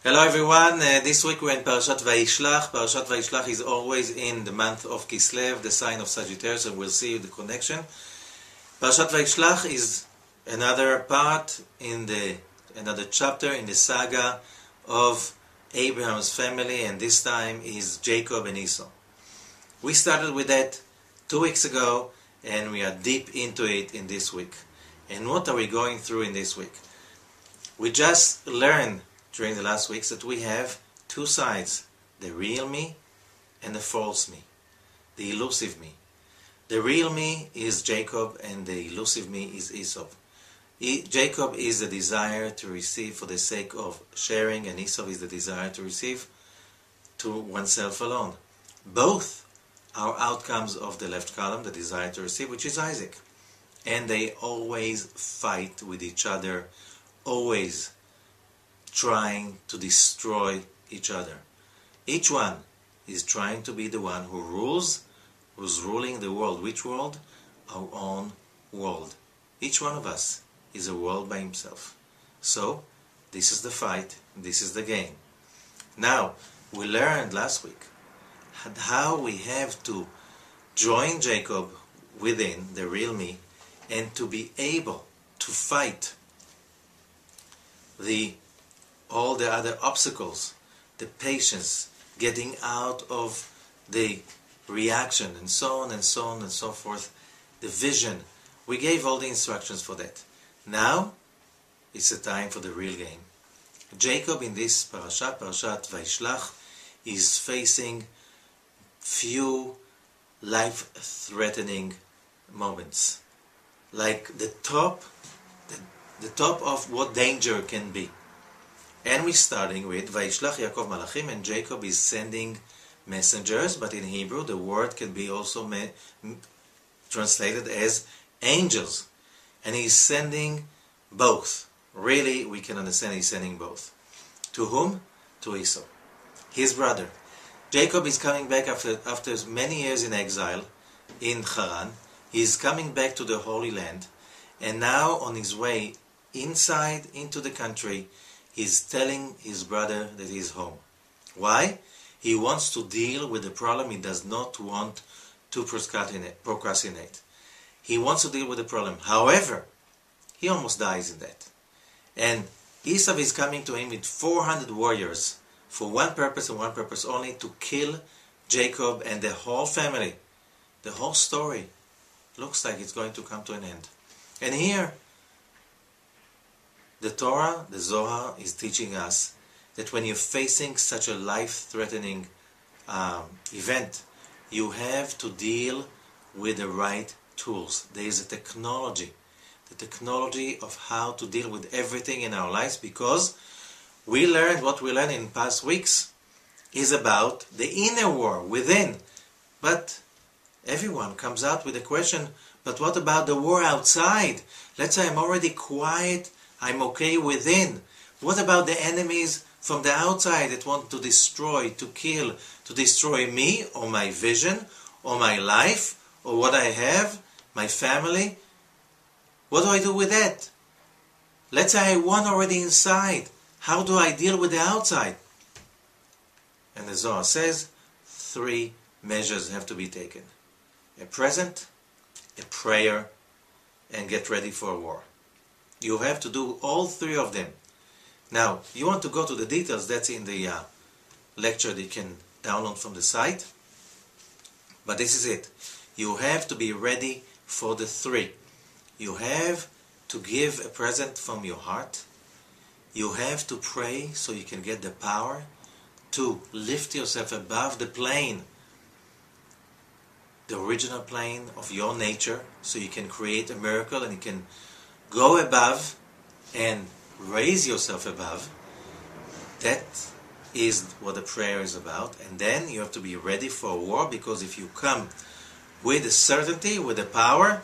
Hello everyone, this week we're in Parashat VaYishlah. Parashat VaYishlah is always in the month of Kislev, the sign of Sagittarius, and we'll see the connection. Parashat VaYishlah is another part in another chapter in the saga of Abraham's family, and this time is Jacob and Esau. We started with that 2 weeks ago, and we are deep into it in this week. And what are we going through in this week? We just learned during the last weeks that we have two sides, the real me and the false me, the elusive me. The real me is Jacob and the elusive me is Esau. Jacob is the desire to receive for the sake of sharing, and Esau is the desire to receive to oneself alone. Both are outcomes of the left column, the desire to receive, which is Isaac. And they always fight with each other, always trying to destroy each other. Each one is trying to be the one who rules, who's ruling the world. Which world? Our own world. Each one of us is a world by himself. So, this is the fight, this is the game. Now, we learned last week how we have to join Jacob within the real me and to be able to fight all the other obstacles, the patience, getting out of the reaction, and so on and so on and so forth, the vision. We gave all the instructions for that. Now, it's the time for the real game. Jacob in this Parashat VaYishlah, is facing few life-threatening moments. Like the top of what danger can be. And we're starting with VaYishlah Yaakov Malachim, and Jacob is sending messengers, but in Hebrew the word can be also translated as angels. And he's sending both. Really, we can understand he's sending both. To whom? To Esau, his brother. Jacob is coming back after many years in exile in Haran. He's coming back to the Holy Land, and now on his way inside into the country, he's telling his brother that he's home. Why? He wants to deal with the problem. He does not want to procrastinate. He wants to deal with the problem. However, he almost dies in that. And Esau is coming to him with 400 warriors for one purpose and one purpose only, to kill Jacob and the whole family. The whole story looks like it's going to come to an end. And here, the Torah, the Zohar, is teaching us that when you're facing such a life-threatening event, you have to deal with the right tools. There is a technology, the technology of how to deal with everything in our lives, because we learned what we learned in past weeks is about the inner war within. But everyone comes out with a question, but what about the war outside? Let's say I'm already quiet, I'm okay within. What about the enemies from the outside that want to destroy, to kill, to destroy me, or my vision, or my life, or what I have, my family? What do I do with that? Let's say I won already inside. How do I deal with the outside? And the Zohar says 3 measures have to be taken. A present, a prayer, and get ready for a war. You have to do all 3 of them. Now, you want to go to the details, that's in the lecture that you can download from the site. But this is it. You have to be ready for the 3. You have to give a present from your heart. You have to pray so you can get the power to lift yourself above the plane, the original plane of your nature, so you can create a miracle and you can go above and raise yourself above. That is what the prayer is about. And then you have to be ready for a war, because if you come with the certainty, with the power,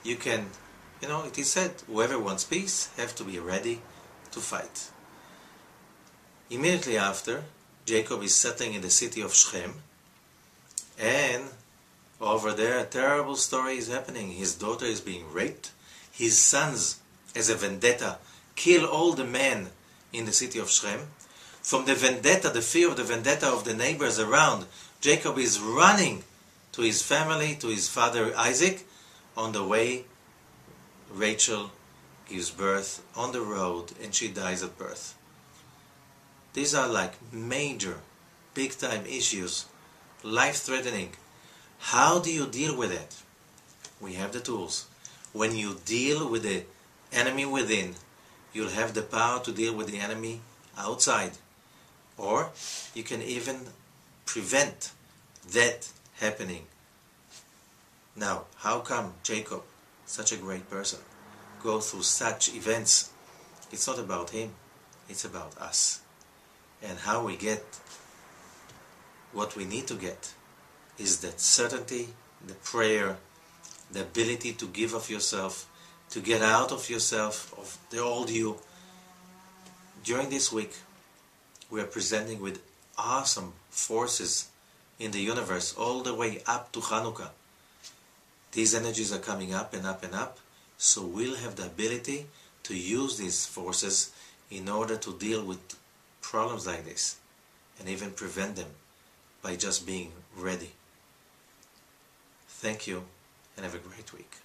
you can, it is said, whoever wants peace have to be ready to fight. Immediately after, Jacob is settling in the city of Shechem, and over there a terrible story is happening. His daughter is being raped. His sons, as a vendetta, kill all the men in the city of Shechem. From the vendetta, the fear of the vendetta of the neighbors around, Jacob is running to his family, to his father Isaac. On the way, Rachel gives birth on the road and she dies at birth. These are like major, big-time issues, life-threatening. How do you deal with it? We have the tools. When you deal with the enemy within, you'll have the power to deal with the enemy outside. Or you can even prevent that happening. Now, how come Jacob, such a great person, go through such events? It's not about him, it's about us. And how we get what we need to get is that certainty, the prayer, the ability to give of yourself, to get out of yourself, of the old you. During this week, we are presenting with awesome forces in the universe all the way up to Hanukkah. These energies are coming up and up and up, so we'll have the ability to use these forces in order to deal with problems like this and even prevent them by just being ready. Thank you and have a great week.